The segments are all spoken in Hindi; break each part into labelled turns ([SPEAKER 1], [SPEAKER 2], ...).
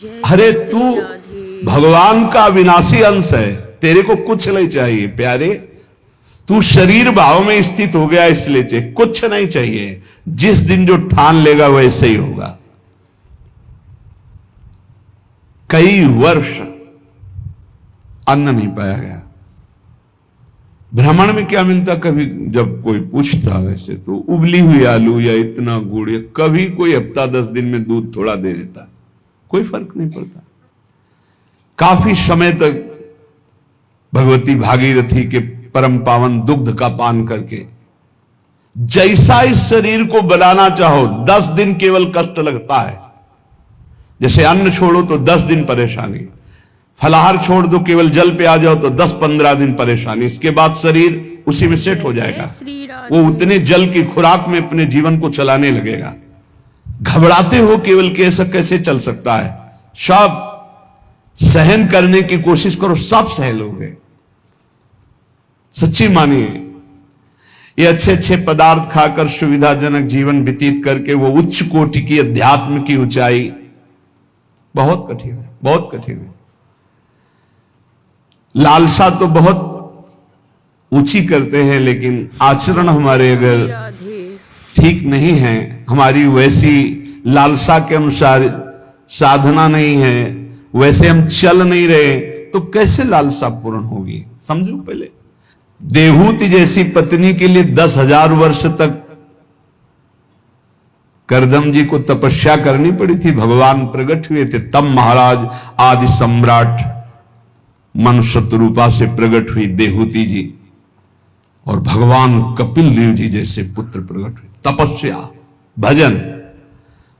[SPEAKER 1] अरे तू भगवान का अविनाशी अंश है, तेरे को कुछ नहीं चाहिए प्यारे। तू शरीर भाव में स्थित हो गया इसलिए चाहिए, कुछ नहीं चाहिए। जिस दिन जो ठान लेगा वैसे ही होगा। कई वर्ष अन्न नहीं पाया गया। भ्रमण में क्या मिलता, कभी जब कोई पूछता वैसे तो उबली हुई आलू या इतना गुड़, या कभी कोई हफ्ता 10 दिन में दूध थोड़ा दे देता, कोई फर्क नहीं पड़ता। काफी समय तक भगवती भागीरथी के परम पावन दुग्ध का पान करके जैसा इस शरीर को बनाना चाहो 10 दिन केवल कष्ट लगता है। जैसे अन्न छोड़ो तो 10 दिन परेशानी, फलाहार छोड़ दो, केवल जल पे आ जाओ तो 10-15 दिन परेशानी, इसके बाद शरीर उसी में सेट हो जाएगा। वो उतने जल की खुराक में अपने जीवन को चलाने लगेगा। घबराते हो केवल कि ऐसा कैसे चल सकता है, सब सहन करने की कोशिश करो, सब सह लोगे। सच्ची मानिए, ये अच्छे अच्छे पदार्थ खाकर सुविधाजनक जीवन व्यतीत करके वो उच्च कोटि की अध्यात्म की ऊंचाई बहुत कठिन है, बहुत कठिन है। लालसा तो बहुत ऊंची करते हैं, लेकिन आचरण हमारे अगर ठीक नहीं है, हमारी वैसी लालसा के अनुसार साधना नहीं है, वैसे हम चल नहीं रहे, तो कैसे लालसा पूर्ण होगी? समझो पहले। देहूति जैसी पत्नी के लिए 10,000 वर्ष तक करदम जी को तपस्या करनी पड़ी थी। भगवान प्रकट हुए थे तब महाराज आदि सम्राट मनुष्य रूपा से प्रकट हुई देहूति जी, और भगवान कपिल देव जी जैसे पुत्र प्रकट हुए। तपस्या, भजन।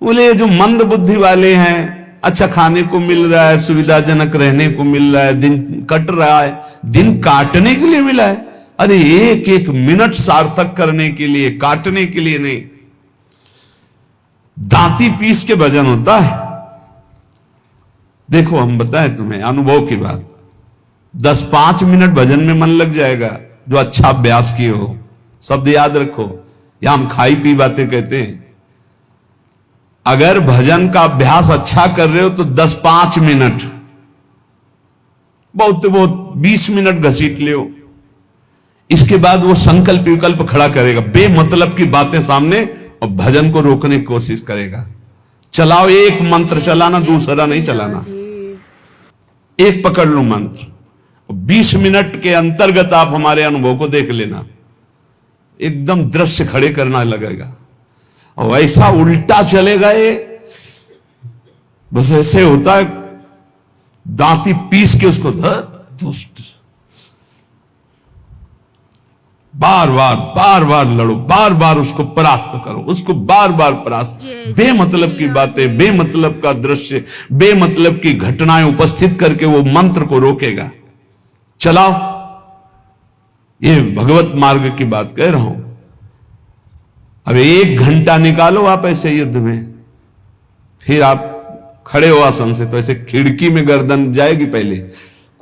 [SPEAKER 1] बोले जो मंद बुद्धि वाले हैं, अच्छा खाने को मिल रहा है, सुविधाजनक रहने को मिल रहा है, दिन कट रहा है, दिन काटने के लिए मिला है। अरे एक एक मिनट सार्थक करने के लिए, काटने के लिए नहीं। दांती पीस के भजन होता है। देखो हम बताएं तुम्हें अनुभव की बात, 10-5 मिनट भजन में मन लग जाएगा जो अच्छा अभ्यास किए हो। शब्द याद रखो, या हम खाई पी बातें कहते हैं। अगर भजन का अभ्यास अच्छा कर रहे हो तो 10-5 मिनट, बहुत बहुत 20 मिनट घसीट ले। इसके बाद वो संकल्प विकल्प खड़ा करेगा, बेमतलब की बातें सामने, और भजन को रोकने की कोशिश करेगा। चलाओ, एक मंत्र चलाना, दूसरा नहीं चलाना, एक पकड़ लो मंत्र। 20 मिनट के अंतर्गत आप हमारे अनुभव को देख लेना, एकदम दृश्य खड़े करना लगेगा। और ऐसा उल्टा चलेगा ये, बस ऐसे होता है दांती पीस के उसको बार बार लड़ो, बार बार उसको परास्त करो, उसको बार बार परास्त। बेमतलब की बातें, बेमतलब का दृश्य, बेमतलब की घटनाएं उपस्थित करके वो मंत्र को रोकेगा। चलाओ, ये भगवत मार्ग की बात कह रहा हूं। अब 1 घंटा निकालो आप ऐसे युद्ध में, फिर आप खड़े हो आसन से तो ऐसे खिड़की में गर्दन जाएगी। पहले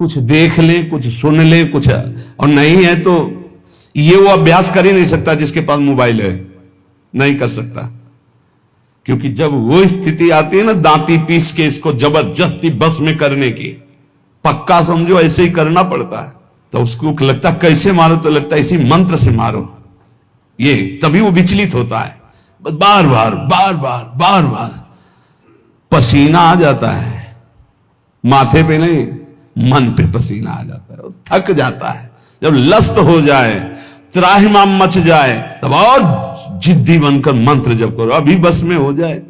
[SPEAKER 1] कुछ देख ले, कुछ सुन ले, कुछ, और नहीं है तो ये वो अभ्यास कर ही नहीं सकता जिसके पास मोबाइल है, नहीं कर सकता। क्योंकि जब वो स्थिति आती है ना दांती पीस के इसको जबरदस्ती बस में करने की, पक्का समझो ऐसे ही करना पड़ता है। तो उसको लगता कैसे मारो, तो लगता है इसी मंत्र से मारो, ये तभी वो विचलित होता है। बार बार पसीना आ जाता है, माथे पे नहीं मन पे पसीना आ जाता है, थक जाता है। जब लस्त हो जाए, त्राहिमाम मच जाए, तब और जिद्दी बनकर मंत्र जप करो, अभी बस में हो जाए।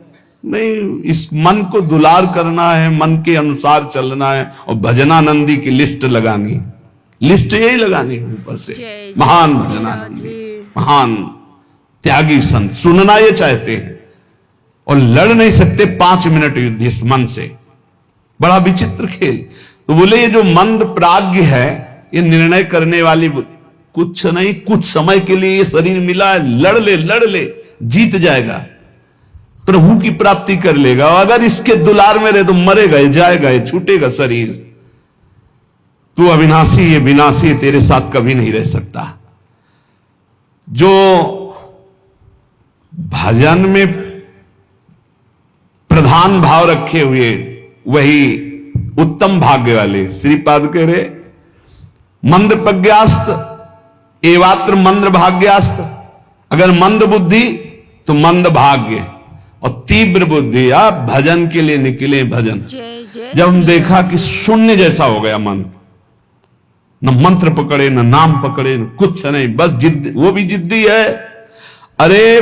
[SPEAKER 1] नहीं, इस मन को दुलार करना है, मन के अनुसार चलना है, और भजनानंदी की लिस्ट लगानी, लिस्ट यही लगानी ऊपर से। महान भजनानंदी, महान त्यागी संत, सुनना ये चाहते हैं और लड़ नहीं सकते 5 मिनट युद्ध इस मन से। बड़ा विचित्र खेल। तो बोले ये जो मंद प्राज्ञ है, ये निर्णय करने वाली कुछ नहीं, कुछ समय के लिए ये शरीर मिला है, लड़ ले, जीत जाएगा, प्रभु की प्राप्ति कर लेगा। और अगर इसके दुलार में रहे तो मरेगा, जाएगा, छूटेगा शरीर। तू अविनाशी, ये विनाशी, तेरे साथ कभी नहीं रह सकता। जो भजन में प्रधान भाव रखे हुए वही उत्तम भाग्य वाले। श्रीपाद कह रहे मंद प्रज्ञास्त एवात्र मंद भाग्यास्त। अगर मंद बुद्धि तो मंद भाग्य, और तीव्र बुद्धि आप भजन के लिए निकले। भजन जब हम देखा कि शून्य जैसा हो गया मन, न मंत्र पकड़े न नाम पकड़े न कुछ नहीं, बस जिद, वो भी जिद्दी है। अरे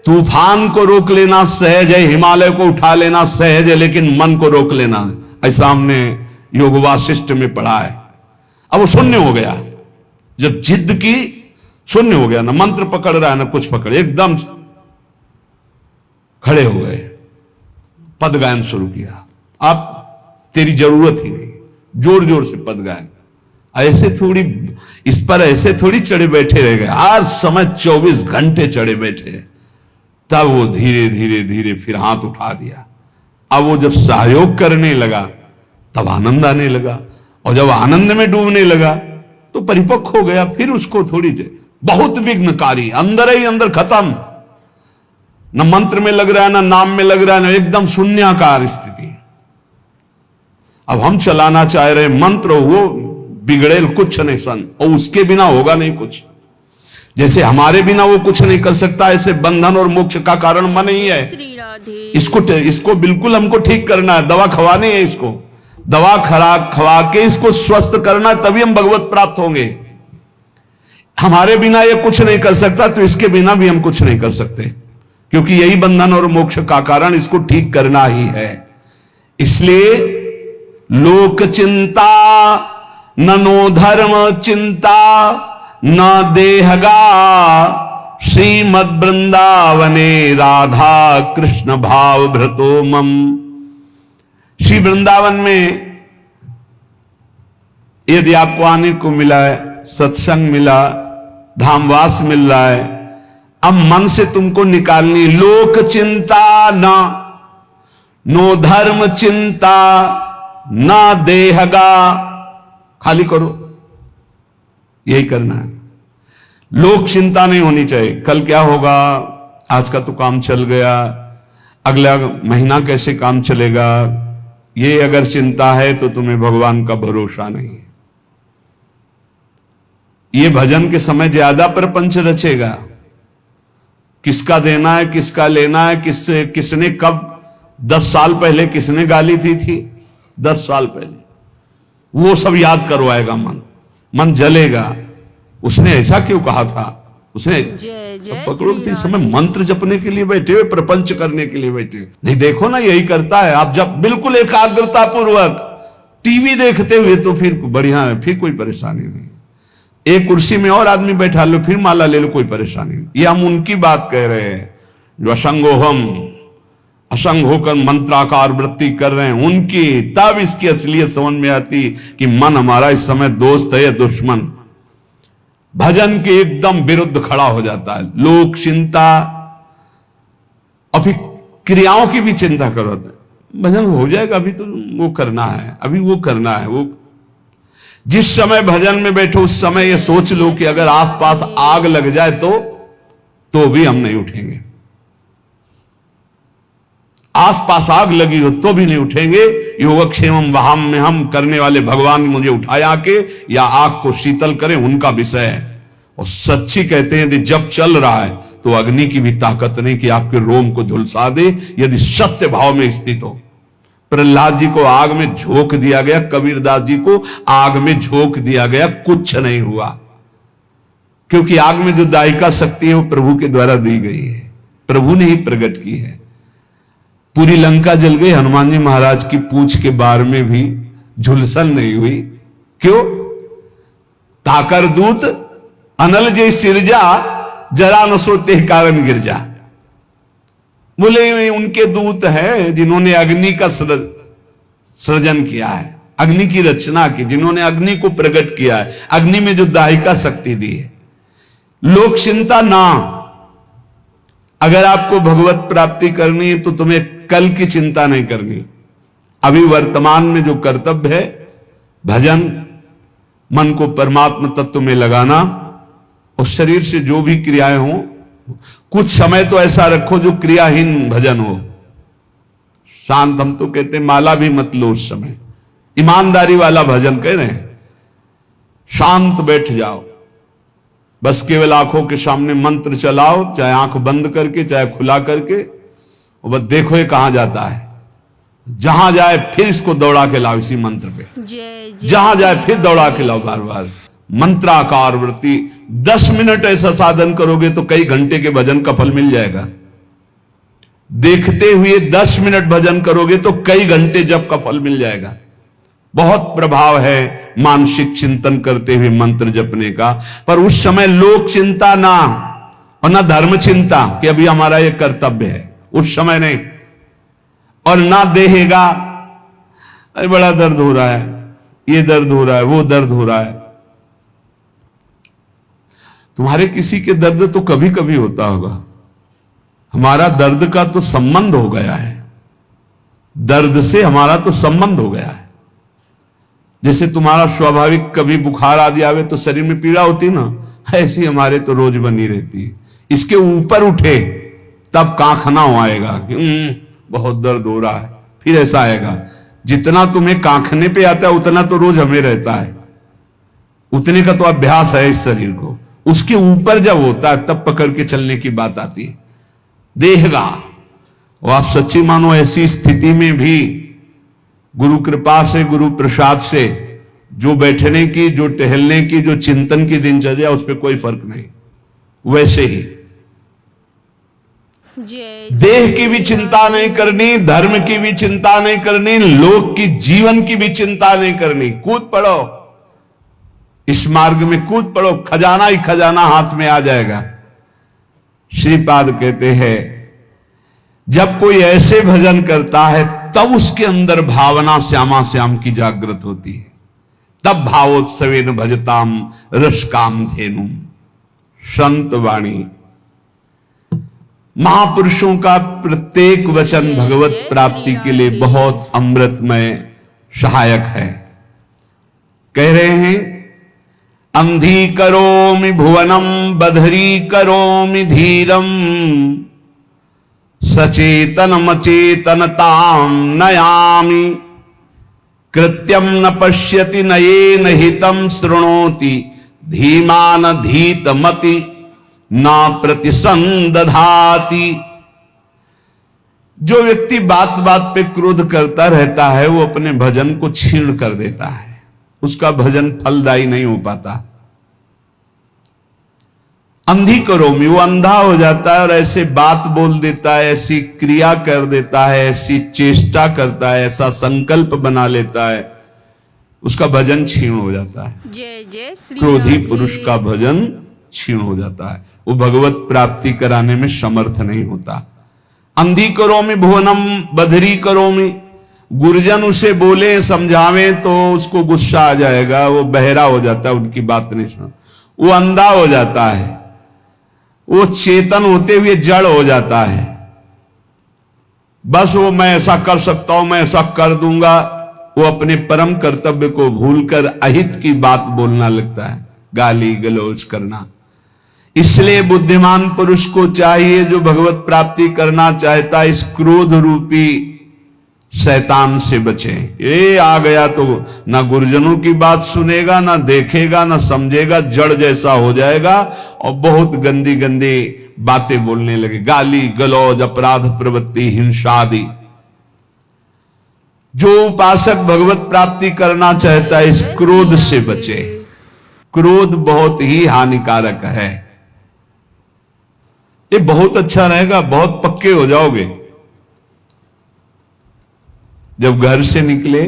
[SPEAKER 1] तूफान को रोक लेना सहज है, हिमालय को उठा लेना सहज है, लेकिन मन को रोक लेना, ऐसा हमने योग वासिष्ठ में पढ़ा है। अब वो शून्य हो गया, जब जिद की शून्य हो गया, ना मंत्र पकड़ रहा है ना कुछ पकड़े, एकदम खड़े हो गए, पद गायन शुरू किया। आप तेरी जरूरत ही नहीं, जोर जोर से पद गायन। ऐसे थोड़ी इस पर ऐसे थोड़ी चढ़े बैठे रह गए, हर समय 24 घंटे चढ़े बैठे। तब वो धीरे धीरे धीरे फिर हाथ उठा दिया। अब वो जब सहयोग करने लगा तब आनंद आने लगा, और जब आनंद में डूबने लगा तो परिपक्व हो गया। फिर उसको थोड़ी देर बहुत विघ्नकारी, अंदर ही अंदर खत्म, न मंत्र में लग रहा है, न नाम में लग रहा है, न एकदम शून्याकार स्थिति। अब हम चलाना चाह रहे मंत्र, वो बिगड़ेल कुछ नहीं सन, और उसके बिना होगा नहीं कुछ। जैसे हमारे बिना वो कुछ नहीं कर सकता, ऐसे बंधन और मोक्ष का कारण मन ही है। इसको बिल्कुल हमको ठीक करना है, दवा खवानी है, इसको दवा खवा के इसको स्वस्थ करना, तभी हम भगवत प्राप्त होंगे। हमारे बिना ये कुछ नहीं कर सकता, तो इसके बिना भी हम कुछ नहीं कर सकते, क्योंकि यही बंधन और मोक्ष का कारण, इसको ठीक करना ही है। इसलिए लोक चिंता ननो धर्म चिंता न देहगा, श्रीमद वृंदावने राधा कृष्ण भाव भ्रतो मम। श्री वृंदावन में यदि आपको आने को मिला है, सत्संग मिला, धामवास मिल रहा है, अब मन से तुमको निकालनी लोक चिंता ना, नो धर्म चिंता ना देहगा, खाली करो, यही करना है। लोक चिंता नहीं होनी चाहिए, कल क्या होगा, आज का तो काम चल गया, अगला महीना कैसे काम चलेगा, ये अगर चिंता है तो तुम्हें भगवान का भरोसा नहीं है। ये भजन के समय ज्यादा प्रपंच रचेगा, किसका देना है, किसका लेना है, किसने कब 10 साल पहले किसने गाली थी 10 साल पहले, वो सब याद करवाएगा। मन जलेगा, उसने ऐसा क्यों कहा था, उसने पकड़ो कि समय मंत्र जपने के लिए बैठे हुए, प्रपंच करने के लिए बैठे हुए। नहीं देखो ना, यही करता है। आप जब बिल्कुल एकाग्रता पूर्वक टीवी देखते हुए तो फिर बढ़िया है, फिर कोई परेशानी नहीं। एक कुर्सी में और आदमी बैठा लो, फिर माला ले लो, कोई परेशानी नहीं। ये हम उनकी बात कह रहे हैं जो असंगोहम असंग होकर मंत्राकार वृत्ति कर रहे हैं, उनकी। तब इसकी असलियत समझ में आती कि मन हमारा इस समय दोस्त है या दुश्मन। भजन के एकदम विरुद्ध खड़ा हो जाता है। लोक चिंता, और फिर क्रियाओं की भी चिंता करो, भजन हो जाएगा, अभी तो वो करना है, अभी वो करना है। वो जिस समय भजन में बैठो उस समय ये सोच लो कि अगर आसपास आग लग जाए तो भी हम नहीं उठेंगे। आसपास आग लगी हो तो भी नहीं उठेंगे। योगक्षेमम वहाम में हम करने वाले भगवान मुझे उठाए आके या आग को शीतल करें, उनका विषय है। और सच्ची कहते हैं यदि जब चल रहा है तो अग्नि की भी ताकत नहीं कि आपके रोम को झुलसा दे, यदि सत्य भाव में स्थित हो। प्रहलाद जी को आग में झोंक दिया गया, कबीरदास जी को आग में झोंक दिया गया, कुछ नहीं हुआ, क्योंकि आग में जो दायिका शक्ति है वो प्रभु के द्वारा दी गई है, प्रभु ने ही प्रकट की है। पूरी लंका जल गई, हनुमान जी महाराज की पूंछ के बार में भी झुलसन नहीं हुई। क्यों? ताकर दूत अनल जय सिरजा, जरा न सोते कारण गिरजा। बोले उनके दूत है जिन्होंने अग्नि का सृजन किया है, अग्नि की रचना की, जिन्होंने अग्नि को प्रकट किया है, अग्नि में जो दायिका शक्ति दी है। लोक चिंता ना, अगर आपको भगवत प्राप्ति करनी है तो तुम्हें कल की चिंता नहीं करनी। अभी वर्तमान में जो कर्तव्य है, भजन, मन को परमात्मा तत्व में लगाना, और शरीर से जो भी क्रियाएं हो, कुछ समय तो ऐसा रखो जो क्रियाहीन भजन हो। शांत, हम तो कहते माला भी मत लो उस समय, ईमानदारी वाला भजन कह रहे हैं। शांत बैठ जाओ, बस केवल आंखों के सामने मंत्र चलाओ, चाहे आंख बंद करके चाहे खुला करके, और बस देखो ये कहां जाता है। जहां जाए फिर इसको दौड़ा के लाओ इसी मंत्र पे, जहां जाए फिर दौड़ा के लाओ बार बार। मंत्राकार वृत्ति 10 मिनट ऐसा साधन करोगे तो कई घंटे के भजन का फल मिल जाएगा। देखते हुए 10 मिनट भजन करोगे तो कई घंटे जप का फल मिल जाएगा। बहुत प्रभाव है मानसिक चिंतन करते हुए मंत्र जपने का। पर उस समय लोक चिंता ना, और ना धर्म चिंता कि अभी हमारा ये कर्तव्य है, उस समय नहीं। और ना देहेगा, अरे बड़ा दर्द हो रहा है, ये दर्द हो रहा है, वो दर्द हो रहा है। तुम्हारे किसी के दर्द तो कभी कभी होता होगा, हमारा दर्द का तो संबंध हो गया है, दर्द से हमारा तो संबंध हो गया है। जैसे तुम्हारा स्वाभाविक कभी बुखार आदि आवे तो शरीर में पीड़ा होती ना, ऐसी हमारे तो रोज बनी रहती है। इसके ऊपर उठे तब कांखना आएगा कि बहुत दर्द हो रहा है, फिर ऐसा आएगा। जितना तुम्हें कांखने पे आता है उतना तो रोज हमें रहता है, उतने का तो अभ्यास है इस शरीर को। उसके ऊपर जब होता है तब पकड़ के चलने की बात आती है। देहगा, और आप सच्ची मानो ऐसी स्थिति में भी गुरु कृपा से, गुरु प्रसाद से जो बैठने की, जो टहलने की, जो चिंतन की दिनचर्या, उस पर कोई फर्क नहीं। वैसे ही देह की भी चिंता नहीं करनी, धर्म की भी चिंता नहीं करनी, लोक की जीवन की भी चिंता नहीं करनी। कूद पड़ो, इस मार्ग में कूद पड़ो, खजाना ही खजाना हाथ में आ जाएगा। श्रीपाद कहते हैं जब कोई ऐसे भजन करता है तब उसके अंदर भावना श्यामा श्याम की जागृत होती है। तब भावोत्सवेन भजताम रसकाम धेनु। संत वाणी, महापुरुषों का प्रत्येक वचन भगवत प्राप्ति के लिए बहुत अमृतमय सहायक है। कह रहे हैं अंधी करोमि भुवनम बधरी करोमि धीरम सचेतनम चेतनताम नयामि कृत्यम न पश्यति नयेन हितम शृणोति धीमान धीतमति न प्रतिसंदधाति। जो व्यक्ति बात बात पे क्रोध करता रहता है वो अपने भजन को छीण कर देता है, उसका भजन फलदायी नहीं हो पाता। अंधी करोमी, वो अंधा हो जाता है और ऐसे बात बोल देता है, ऐसी क्रिया कर देता है, ऐसी चेष्टा करता है, ऐसा संकल्प बना लेता है, उसका भजन क्षीण हो जाता है।
[SPEAKER 2] जय जय श्री
[SPEAKER 1] क्रोधी पुरुष का भजन क्षीण हो जाता है, वो भगवत प्राप्ति कराने में समर्थ नहीं होता। अंधी करोमी भुवनम बधरी करोमी, गुरुजन उसे बोले समझावे तो उसको गुस्सा आ जाएगा, वो बहरा हो जाता है, उनकी बात नहीं सुन, वो अंधा हो जाता है, वो चेतन होते हुए जड़ हो जाता है। बस वो मैं ऐसा कर सकता हूं, मैं ऐसा कर दूंगा, वो अपने परम कर्तव्य को भूलकर अहित की बात बोलना लगता है, गाली गलौज करना। इसलिए बुद्धिमान पुरुष को चाहिए, जो भगवत प्राप्ति करना चाहता है, इस क्रोध रूपी शैतान से बचे। ये आ गया तो ना गुरुजनों की बात सुनेगा, ना देखेगा, ना समझेगा, जड़ जैसा हो जाएगा और बहुत गंदी गंदी बातें बोलने लगे, गाली गलौज, अपराध प्रवृत्ति, हिंसा आदि। जो उपासक भगवत प्राप्ति करना चाहता है इस क्रोध से बचे। क्रोध बहुत ही हानिकारक है। ये बहुत अच्छा रहेगा, बहुत पक्के हो जाओगे। जब घर से निकले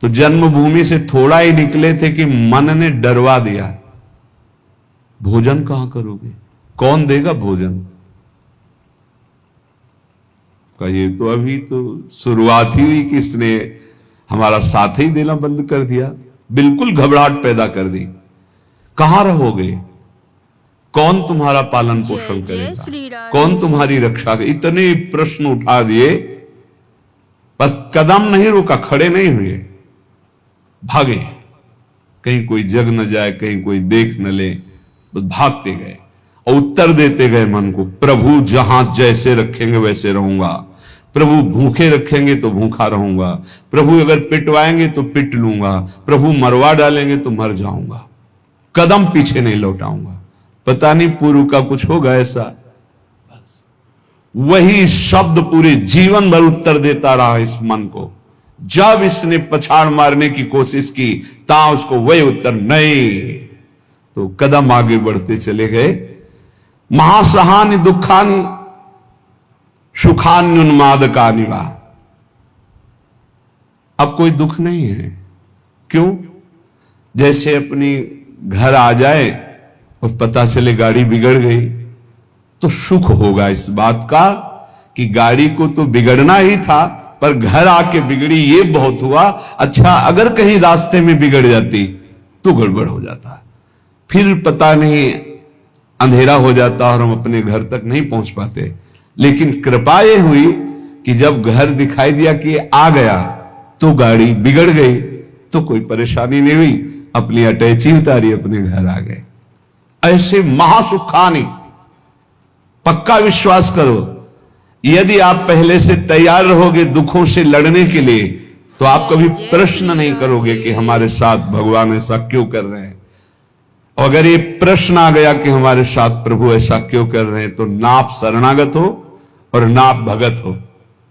[SPEAKER 1] तो जन्मभूमि से थोड़ा ही निकले थे कि मन ने डरवा दिया, भोजन कहां करोगे, कौन देगा भोजन का। ये तो अभी तो शुरुआत ही हुई, किसने हमारा साथ ही देना बंद कर दिया, बिल्कुल घबराहट पैदा कर दी। कहां रहोगे, कौन तुम्हारा पालन पोषण करेगा, कौन तुम्हारी रक्षा करेगा। इतने प्रश्न उठा दिए पर कदम नहीं रोका, खड़े नहीं हुए, भागे। कहीं कोई जग न जाए, कहीं कोई देख न ले, बस भागते गए और उत्तर देते गए मन को, प्रभु जहां जैसे रखेंगे वैसे रहूंगा, प्रभु भूखे रखेंगे तो भूखा रहूंगा, प्रभु अगर पिटवाएंगे तो पिट लूंगा, प्रभु मरवा डालेंगे तो मर जाऊंगा, कदम पीछे नहीं लौटाऊंगा। पता नहीं पूर्व का कुछ होगा ऐसा। बस वही शब्द पूरे जीवन भर उत्तर देता रहा इस मन को। जब इसने पछाड़ मारने की कोशिश की ता उसको वही उत्तर नहीं, तो कदम आगे बढ़ते चले गए। महासहानि दुखानि सुखान्युन्मादकानि वा। अब कोई दुख नहीं है। क्यों? जैसे अपनी घर आ जाए और पता चले गाड़ी बिगड़ गई तो सुख होगा इस बात का कि गाड़ी को तो बिगड़ना ही था, पर घर आके बिगड़ी ये बहुत हुआ। अच्छा, अगर कहीं रास्ते में बिगड़ जाती तो गड़बड़ हो जाता, फिर पता नहीं अंधेरा हो जाता और हम अपने घर तक नहीं पहुंच पाते। लेकिन कृपा ये हुई कि जब घर दिखाई दिया कि आ गया तो गाड़ी बिगड़ गई तो कोई परेशानी नहीं हुई, अपनी अटैची उतारी, अपने घर आ गए। ऐसे महासुखानी, पक्का विश्वास करो, यदि आप पहले से तैयार रहोगे दुखों से लड़ने के लिए तो आप कभी प्रश्न नहीं करोगे कि हमारे साथ भगवान ऐसा क्यों कर रहे हैं। अगर ये प्रश्न आ गया कि हमारे साथ प्रभु ऐसा क्यों कर रहे हैं, तो ना आप शरणागत हो और ना आप भगत हो।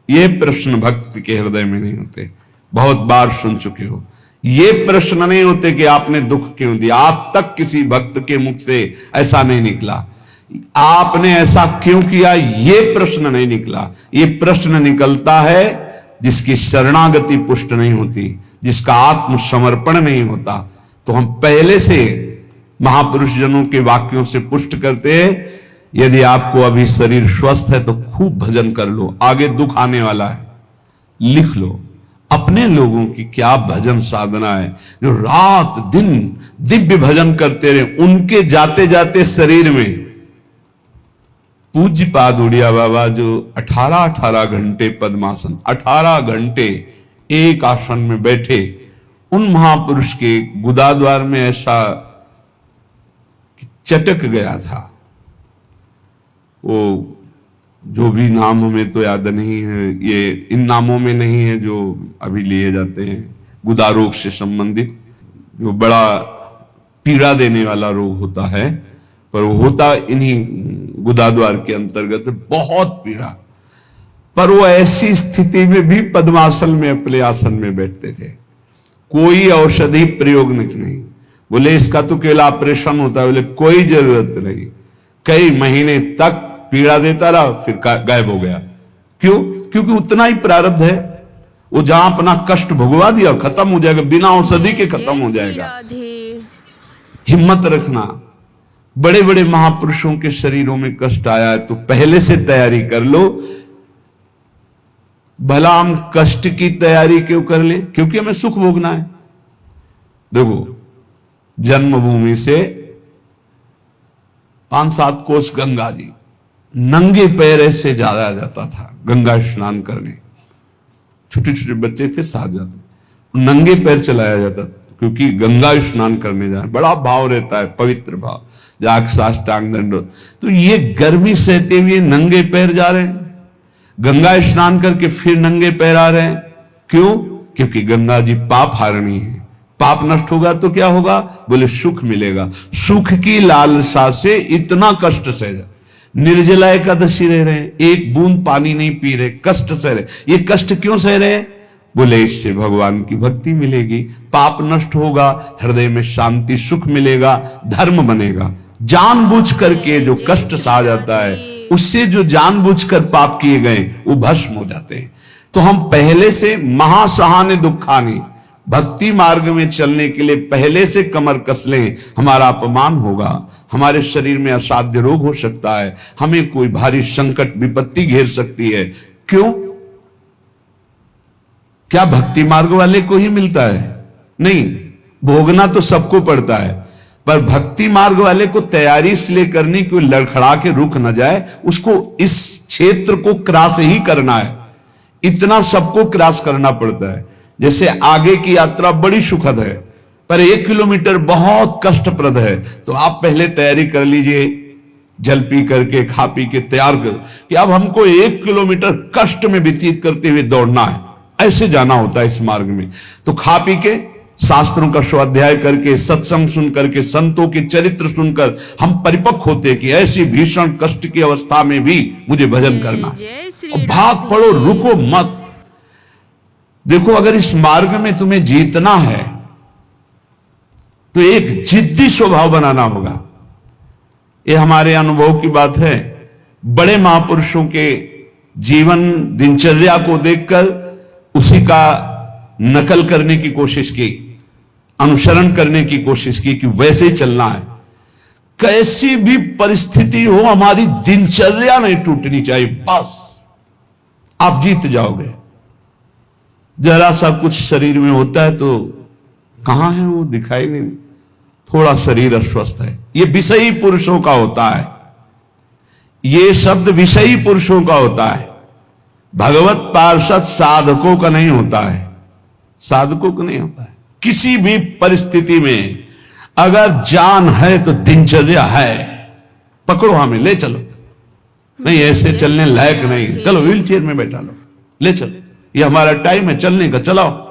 [SPEAKER 1] ये प्रश्न भक्त के हृदय में नहीं होते। बहुत बार सुन चुके हो। ये प्रश्न नहीं होते कि आपने दुख क्यों दिया। आज तक किसी भक्त के मुख से ऐसा नहीं निकला, आपने ऐसा क्यों किया, ये प्रश्न नहीं निकला। ये प्रश्न निकलता है जिसकी शरणागति पुष्ट नहीं होती, जिसका आत्मसमर्पण नहीं होता। तो हम पहले से महापुरुष जनों के वाक्यों से पुष्ट करते हैं, यदि आपको अभी शरीर स्वस्थ है तो खूब भजन कर लो, आगे दुख आने वाला है। लिख लो अपने लोगों की क्या भजन साधना है, जो रात दिन दिव्य भजन करते रहे। उनके जाते जाते शरीर में पूज्य पाद उड़िया बाबा जो 18 घंटे पद्मासन, 18 घंटे एक आसन में बैठे, उन महापुरुष के गुदाद्वार में ऐसा चटक गया था। वो जो भी नाम हमें तो याद नहीं है, ये इन नामों में नहीं है जो अभी लिए जाते हैं, गुदा रोग से संबंधित जो बड़ा पीड़ा देने वाला रोग होता है, पर वो होता इन्हीं गुदाद्वार के अंतर्गत, बहुत पीड़ा। पर वो ऐसी स्थिति में भी पद्मासन में अपने आसन में बैठते थे, कोई औषधि प्रयोग नहीं। बोले इसका तो केवल ऑपरेशन होता है, बोले कोई जरूरत नहीं। कई महीने तक पीड़ा देता रहा, फिर गायब हो गया। क्यों? क्योंकि उतना ही प्रारब्ध है। वो जहां अपना कष्ट भुगवा दिया खत्म हो जाएगा, बिना औषधि के खत्म हो जाएगा। हिम्मत रखना। बड़े बड़े महापुरुषों के शरीरों में कष्ट आया है तो पहले से तैयारी कर लो। भला हम कष्ट की तैयारी क्यों कर ले? क्योंकि हमें सुख भोगना है। देखो, जन्मभूमि से 5-7 कोस गंगा जी, नंगे पैर ऐसे जाया जाता था गंगा स्नान करने। छोटे छोटे बच्चे थे, साथ जाते, नंगे पैर चलाया जाता, क्योंकि गंगा स्नान करने जाए बड़ा भाव रहता है, पवित्र भाव, जाग साष्टांग दंड। तो ये गर्मी सहते हुए नंगे पैर जा रहे हैं, गंगा स्नान करके फिर नंगे पैर आ रहे हैं। क्यों? क्योंकि गंगा जी पाप हारणी है। पाप नष्ट होगा तो क्या होगा? बोले सुख मिलेगा। सुख की लालसा से इतना कष्ट सह, निर्जला एकादशी रह रहे हैं, एक बूंद पानी नहीं पी रहे, कष्ट सह रहे। ये कष्ट क्यों सह रहे? बोले इससे भगवान की भक्ति मिलेगी, पाप नष्ट होगा, हृदय में शांति सुख मिलेगा, धर्म बनेगा। जानबूझ करके जो कष्ट सहा जाता है, उससे जो जानबूझकर पाप किए गए वो भस्म हो जाते हैं। तो हम पहले से महासहानि दुखानि, भक्ति मार्ग में चलने के लिए पहले से कमर कस लें। हमारा अपमान होगा, हमारे शरीर में असाध्य रोग हो सकता है, हमें कोई भारी संकट विपत्ति घेर सकती है। क्यों? क्या भक्ति मार्ग वाले को ही मिलता है? नहीं, भोगना तो सबको पड़ता है, पर भक्ति मार्ग वाले को तैयारी इसलिए करनी कोई लड़खड़ा के रुक न जाए, उसको इस क्षेत्र को क्रॉस ही करना है। इतना सबको क्रॉस करना पड़ता है। जैसे आगे की यात्रा बड़ी सुखद है, पर 1 किलोमीटर बहुत कष्टप्रद है, तो आप पहले तैयारी कर लीजिए। जल पी करके खा पी के तैयार कर कि अब हमको 1 किलोमीटर कष्ट में व्यतीत करते हुए दौड़ना है, ऐसे जाना होता है इस मार्ग में। तो खा पी के शास्त्रों का स्वाध्याय करके, सत्संग सुन करके, संतों के चरित्र सुनकर हम परिपक्व होते कि ऐसी भीषण कष्ट की अवस्था में भी मुझे भजन करना है। और भाग पड़ो, रुको मत। देखो, अगर इस मार्ग में तुम्हें जीतना है तो एक जिद्दी स्वभाव बनाना होगा। ये हमारे अनुभव की बात है। बड़े महापुरुषों के जीवन दिनचर्या को देखकर उसी का नकल करने की कोशिश की, अनुसरण करने की कोशिश की कि वैसे ही चलना है। कैसी भी परिस्थिति हो, हमारी दिनचर्या नहीं टूटनी चाहिए, बस आप जीत जाओगे। जरा सा कुछ शरीर में होता है तो कहां है वो, दिखाई नहीं, थोड़ा शरीर अस्वस्थ है। ये विषयी पुरुषों का होता है, ये शब्द विषयी पुरुषों का होता है। भगवत पार्षद साधकों का नहीं होता है, साधकों का नहीं होता है। किसी भी परिस्थिति में अगर जान है तो दिनचर्या है, पकड़ो, हमें ले चलो। नहीं ऐसे चलने लायक नहीं, चलो व्हील चेयर में बैठा लो, ले चलो, ये हमारा टाइम है चलने का, चलाओ।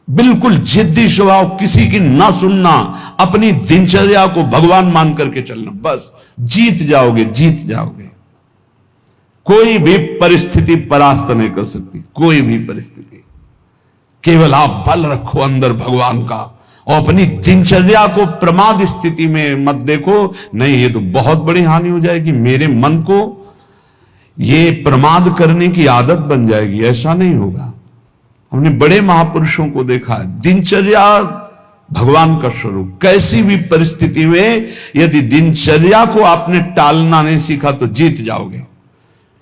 [SPEAKER 1] बिल्कुल जिद्दी स्वभाव, किसी की ना सुनना, अपनी दिनचर्या को भगवान मान करके चलना, बस जीत जाओगे, जीत जाओगे। कोई भी परिस्थिति परास्त नहीं कर सकती, कोई भी परिस्थिति। केवल आप बल रखो अंदर भगवान का, और अपनी दिनचर्या को प्रमाद स्थिति में मत देखो। नहीं, ये तो बहुत बड़ी हानि हो जाएगी, मेरे मन को ये प्रमाद करने की आदत बन जाएगी, ऐसा नहीं होगा। हमने बड़े महापुरुषों को देखा है, दिनचर्या भगवान का स्वरूप। कैसी भी परिस्थिति में यदि दिनचर्या को आपने टालना नहीं सीखा तो जीत जाओगे।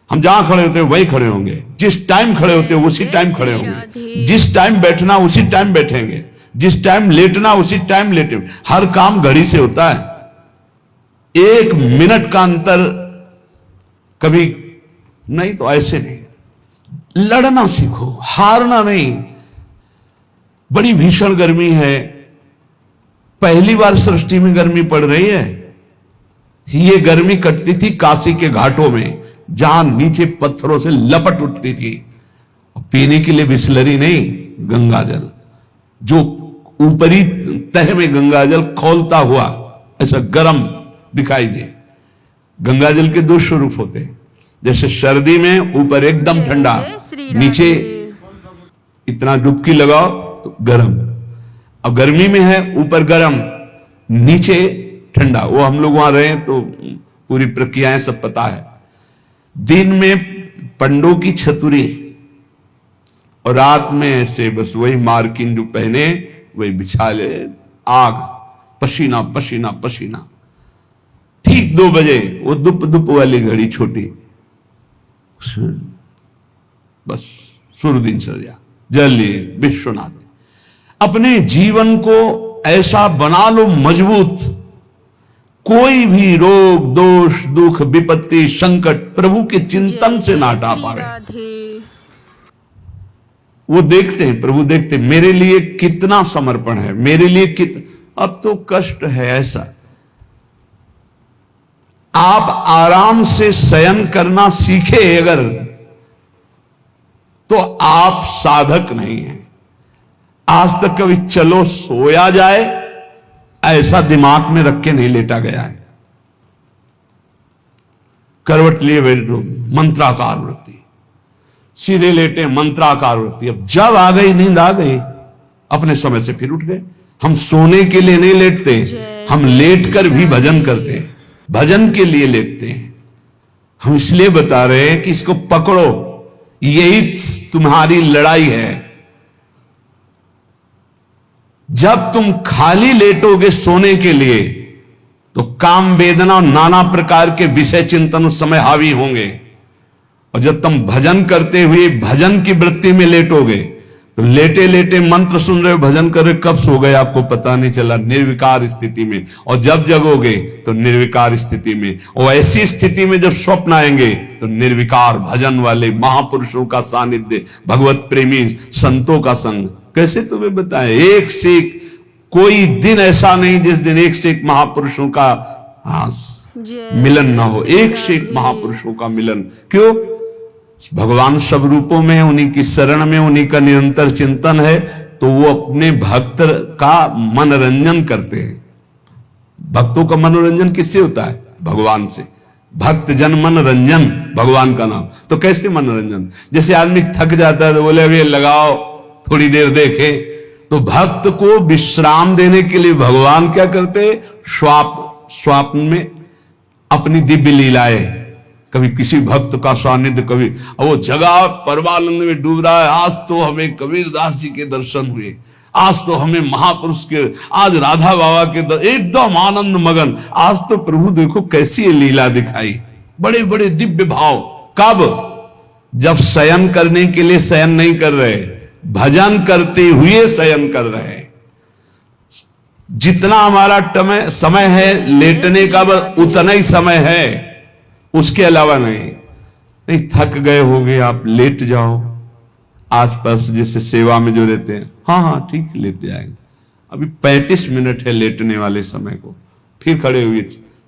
[SPEAKER 1] हम जहां खड़े होते हैं वहीं खड़े होंगे, जिस टाइम खड़े होते हैं उसी टाइम खड़े होंगे, जिस टाइम बैठना उसी टाइम बैठेंगे, जिस टाइम लेटना उसी टाइम लेटेंगे। हर काम घड़ी से होता है, 1 मिनट का अंतर कभी नहीं, तो ऐसे नहीं। लड़ना सीखो, हारना नहीं। बड़ी भीषण गर्मी है, पहली बार सृष्टि में गर्मी पड़ रही है। ये गर्मी कटती थी काशी के घाटों में, जहां नीचे पत्थरों से लपट उठती थी। पीने के लिए बिस्लरी नहीं, गंगा जल, जो ऊपरी तह में गंगा जल खौलता हुआ ऐसा गर्म दिखाई दे। गंगा जल के 2 स्वरूप होते हैं, जैसे सर्दी में ऊपर एकदम ठंडा, नीचे इतना डुबकी लगाओ तो गर्म। अब गर्मी में है ऊपर गर्म, नीचे ठंडा। वो हम लोग वहां रहे तो पूरी प्रक्रियाएं सब पता है। दिन में पंडों की छतुरी और रात में ऐसे बस वही मार्किन जो पहने वही बिछा ले, आग, पसीना पसीना पसीना। ठीक 2 बजे वो दुप दुप वाली घड़ी छोटी, बस सूर्यदिन सर्या जल लिए विश्वनाथ। अपने जीवन को ऐसा बना लो मजबूत, कोई भी रोग दोष दुख विपत्ति संकट प्रभु के चिंतन से ना हटा पावे। वो देखते हैं, प्रभु देखते हैं मेरे लिए कितना समर्पण है, मेरे लिए अब तो कष्ट है ऐसा। आप आराम से शयन करना सीखे अगर, तो आप साधक नहीं हैं। आज तक कभी चलो सोया जाए ऐसा दिमाग में रख के नहीं लेटा गया है। करवट लिए बैठो, मंत्राकार वृत्ति, सीधे लेटे मंत्राकार वृत्ति। अब जब आ गई नींद आ गई, अपने समय से फिर उठ गए। हम सोने के लिए नहीं लेटते, हम लेटकर भी भजन करते हैं, भजन के लिए लेटते हैं। हम इसलिए बता रहे हैं कि इसको पकड़ो, यही तुम्हारी लड़ाई है। जब तुम खाली लेटोगे सोने के लिए तो काम वेदना और नाना प्रकार के विषय चिंतन उस समय हावी होंगे, और जब तुम भजन करते हुए भजन की वृत्ति में लेटोगे तो लेटे लेटे मंत्र सुन रहे हो, भजन कर रहे, कब सो गए आपको पता नहीं चला, निर्विकार स्थिति में। और जब जगोगे तो निर्विकार स्थिति में, और ऐसी स्थिति में जब स्वप्न आएंगे तो निर्विकार भजन वाले महापुरुषों का सानिध्य, भगवत प्रेमी संतों का संग। कैसे तुम्हें बताएं, एक से एक कोई दिन ऐसा नहीं जिस दिन एक से एक महापुरुषों का मिलन ना हो, एक से एक महापुरुषों का मिलन। क्यों? भगवान सब रूपों में है, उन्हीं की शरण में, उन्हीं का निरंतर चिंतन है, तो वो अपने भक्त का मनोरंजन करते हैं। भक्तों का मनोरंजन किससे होता है? भगवान से। भक्त जन मनोरंजन भगवान का नाम। तो कैसे मनोरंजन? जैसे आदमी थक जाता है तो बोले अभी लगाओ थोड़ी देर देखे, तो भक्त को विश्राम देने के लिए भगवान क्या करते? स्वप्न में अपनी दिव्य लीलाएं, कभी किसी भक्त का सानिध्य, कभी वो जगह परमानंद में डूब रहा है, आज तो हमें कबीरदास जी के दर्शन हुए, आज तो हमें महापुरुष के, आज राधा बाबा के एकदम आनंद मगन, आज तो प्रभु देखो कैसी लीला दिखाई, बड़े बड़े दिव्य भाव। कब? जब शयन करने के लिए शयन नहीं कर रहे, भजन करते हुए शयन कर रहे। जितना हमारा समय है लेटने का, बस उतना ही समय है, उसके अलावा नहीं। थक गए होगे आप, लेट जाओ। आसपास जैसे सेवा में जो रहते हैं, हाँ हाँ ठीक लेट जाएंगे, अभी 35 मिनट है लेटने वाले समय को, फिर खड़े हुए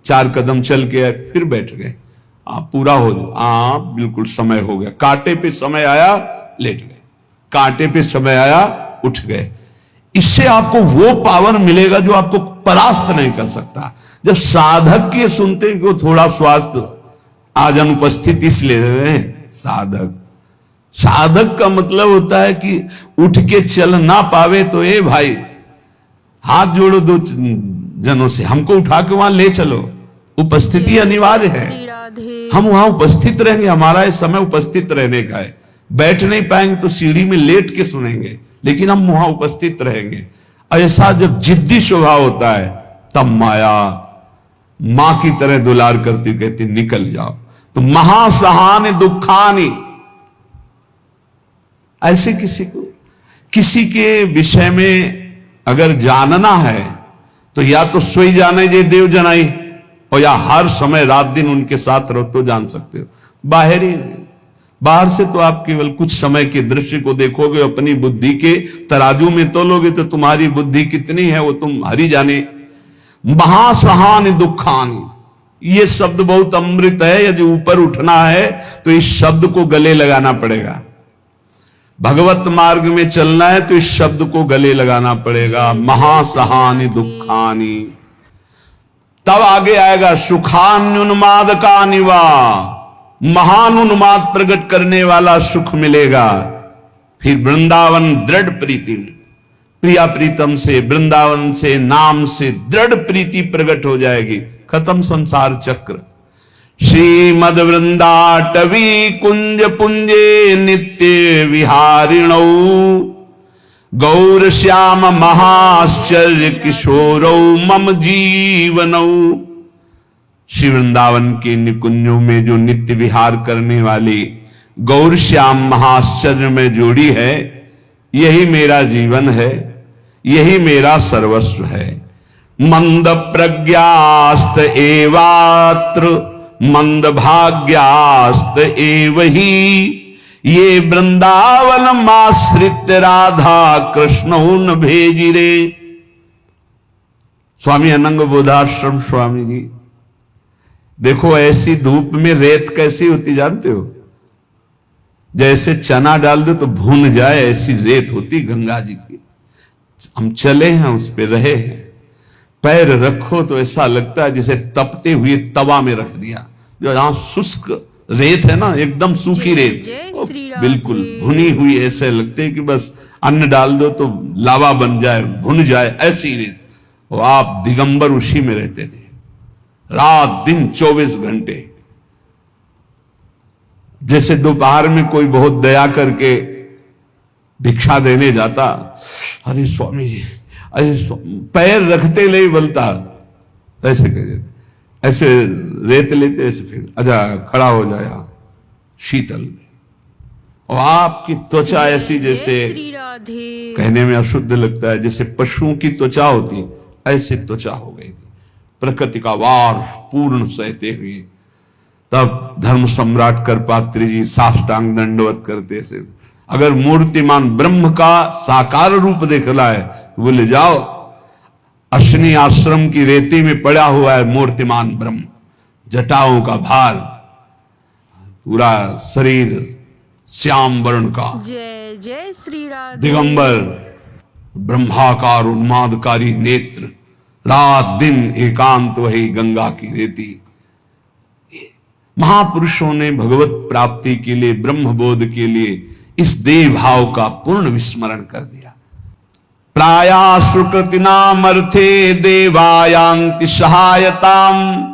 [SPEAKER 1] 4 कदम चल के आए, फिर बैठ गए, आप पूरा हो जाओ, आप बिल्कुल समय हो गया। कांटे पे समय आया लेट गए, कांटे पे समय आया उठ गए। इससे आपको वो पावर मिलेगा जो आपको परास्त नहीं कर सकता। जब साधक के सुनते हैं कि थोड़ा स्वास्थ्य आज अनुपस्थित इसलिए रहे, साधक का मतलब होता है कि उठ के चल ना पावे तो ए भाई हाथ जोड़ो 2 जनों से, हमको उठा के वहां ले चलो। उपस्थिति अनिवार्य है, हम वहां उपस्थित रहेंगे, हमारा इस समय उपस्थित रहने का है। बैठ नहीं पाएंगे तो सीढ़ी में लेट के सुनेंगे, लेकिन हम वहां उपस्थित रहेंगे। ऐसा जब जिद्दी स्वभाव होता है, तब माया मां की तरह दुलार करती, कहती निकल जाओ। तो महासहानि दुखानि, ऐसे किसी के विषय में अगर जानना है तो या तो सोई जाने जे देव जनाई, और या हर समय रात दिन उनके साथ रहो तो जान सकते हो। बाहर ही नहीं, बाहर से तो आप केवल कुछ समय के दृश्य को देखोगे, अपनी बुद्धि के तराजू में तोलोगे तो तुम्हारी बुद्धि कितनी है वो तुम हरी जाने। महासहानि दुखानि, ये शब्द बहुत अमृत है। यदि ऊपर उठना है तो इस शब्द को गले लगाना पड़ेगा। भगवत मार्ग में चलना है तो इस शब्द को गले लगाना पड़ेगा, महासहानि दुखानि। तब आगे आएगा सुखान्युन्माद का निवा, महान उन्माद प्रकट करने वाला सुख मिलेगा। फिर वृंदावन दृढ़ प्रीति, प्रिया प्रीतम से, वृंदावन से, नाम से दृढ़ प्रीति प्रकट हो जाएगी। खत्म संसार चक्र। श्रीमद वृंदाटवी कुंज पुंजे नित्य विहारिणौ, गौर श्याम महाश्चर्य किशोरौ मम जीवनौ। श्री वृंदावन के निकुंजों में जो नित्य विहार करने वाली गौर श्याम महाश्चर्य में जोड़ी है, यही मेरा जीवन है, यही मेरा सर्वस्व है। मंद प्रज्ञास्त एवात्र मंद भाग्यास्त एव ही, ये वृंदावन माश्रित राधा कृष्ण न भेजी रे। स्वामी अनंग बोधाश्रम स्वामी जी, देखो ऐसी धूप में रेत कैसी होती जानते हो? जैसे चना डाल दो तो भून जाए, ऐसी रेत होती गंगा जी की। हम चले हैं, उस पे रहे हैं, पैर रखो तो ऐसा लगता है जैसे तपते हुए तवा में रख दिया। जो यहां शुष्क रेत है ना, एकदम सूखी रेत, बिल्कुल भुनी हुई, ऐसे लगते है कि बस अन्न डाल दो तो लावा बन जाए, भुन जाए, ऐसी रेत। और आप दिगंबर उसी में रहते थे, रात दिन 24 घंटे। जैसे दोपहर में कोई बहुत दया करके भिक्षा देने जाता, अरे स्वामी जी, अरे पैर रखते नहीं बोलता, ऐसे कहते, ऐसे रेत लेते, ऐसे फिर अच्छा खड़ा हो जाया शीतल में, और आपकी त्वचा ऐसी जैसे कहने में अशुद्ध लगता है, जैसे पशुओं की त्वचा होती, ऐसी त्वचा हो गई थी। प्रकृति का वार पूर्ण सहते हुए तब धर्म सम्राट करपात्री जी साष्टांग दंडवत करते से, अगर मूर्तिमान ब्रह्म का साकार रूप देखना है बोले जाओ, अश्विनी आश्रम की रेती में पड़ा हुआ है मूर्तिमान ब्रह्म, जटाओं का भार, पूरा शरीर श्याम वर्ण का,
[SPEAKER 2] जय जय श्री राधे।
[SPEAKER 1] दिगंबर, ब्रह्माकार उन्मादकारी नेत्र, रात दिन एकांत वही गंगा की रेती। महापुरुषों ने भगवत प्राप्ति के लिए, ब्रह्मबोध के लिए इस देह भाव का पूर्ण विस्मरण कर दिया। प्राया सुकृतिनामर्थे देवायांति सहायताम,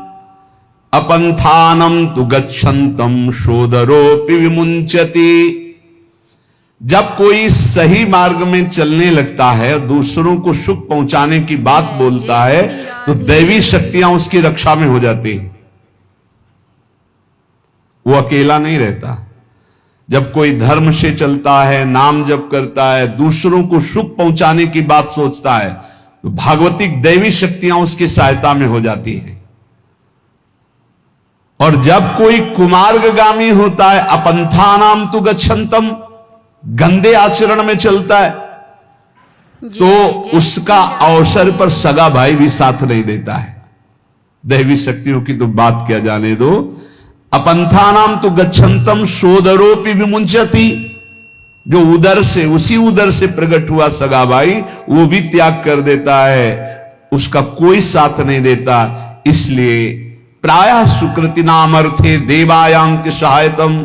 [SPEAKER 1] अपंथानम तु गच्छन्तम शोदरोपि विमुंचति। जब कोई सही मार्ग में चलने लगता है, दूसरों को सुख पहुंचाने की बात बोलता है, तो दैवी शक्तियां उसकी रक्षा में हो जाती हैं। वो अकेला नहीं रहता। जब कोई धर्म से चलता है, नाम जप करता है, दूसरों को सुख पहुंचाने की बात सोचता है, तो भागवतिक दैवी शक्तियां उसकी सहायता में हो जाती हैं। और जब कोई कुमार्गगामी होता है, अपंथानाम तु गच्छन्तम, गंदे आचरण में चलता है, तो उसका अवसर पर सगा भाई भी साथ नहीं देता है। दैवी शक्तियों की तो बात क्या जाने दो। अपंथानाम तो गच्छन्तम सोदरोपि विमुंचति, जो उदर से, उसी उदर से प्रकट हुआ सगा भाई, वो भी त्याग कर देता है, उसका कोई साथ नहीं देता। इसलिए प्रायः सुकृति नाम अर्थे देवायांति सहायतम,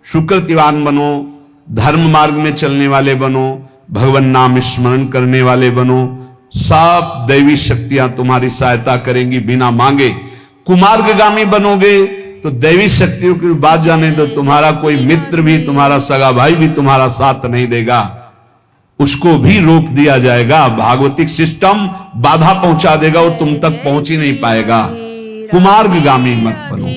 [SPEAKER 1] सुकृतिवान बनो, धर्म मार्ग में चलने वाले बनो, भगवान नाम स्मरण करने वाले बनो, सब दैवी शक्तियां तुम्हारी सहायता करेंगी बिना मांगे। कुमार्गगामी बनोगे तो दैवी शक्तियों की बात जाने तो तुम्हारा कोई मित्र भी, तुम्हारा सगा भाई भी तुम्हारा साथ नहीं देगा, उसको भी रोक दिया जाएगा। भागवतिक सिस्टम बाधा पहुंचा देगा, वो तुम तक पहुंच ही नहीं पाएगा। कुमार्गगामी मत बनो।